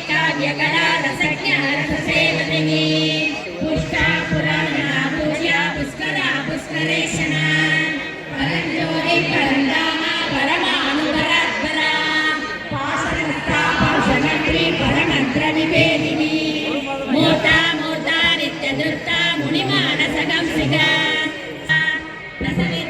काव्यकला रसज्ञा रससेवतिनी पुष्टा पुराणा पूज्या पुष्करा पुष्करेशना परञ्ज्योति परन्दामा परमानुपरात्परा पाशहस्ता पाशमन्त्री परमन्त्रनिवेदिनी मूर्ता मूर्ता नित्यदुर्ता मुनिमानसगंसिका रसविद्या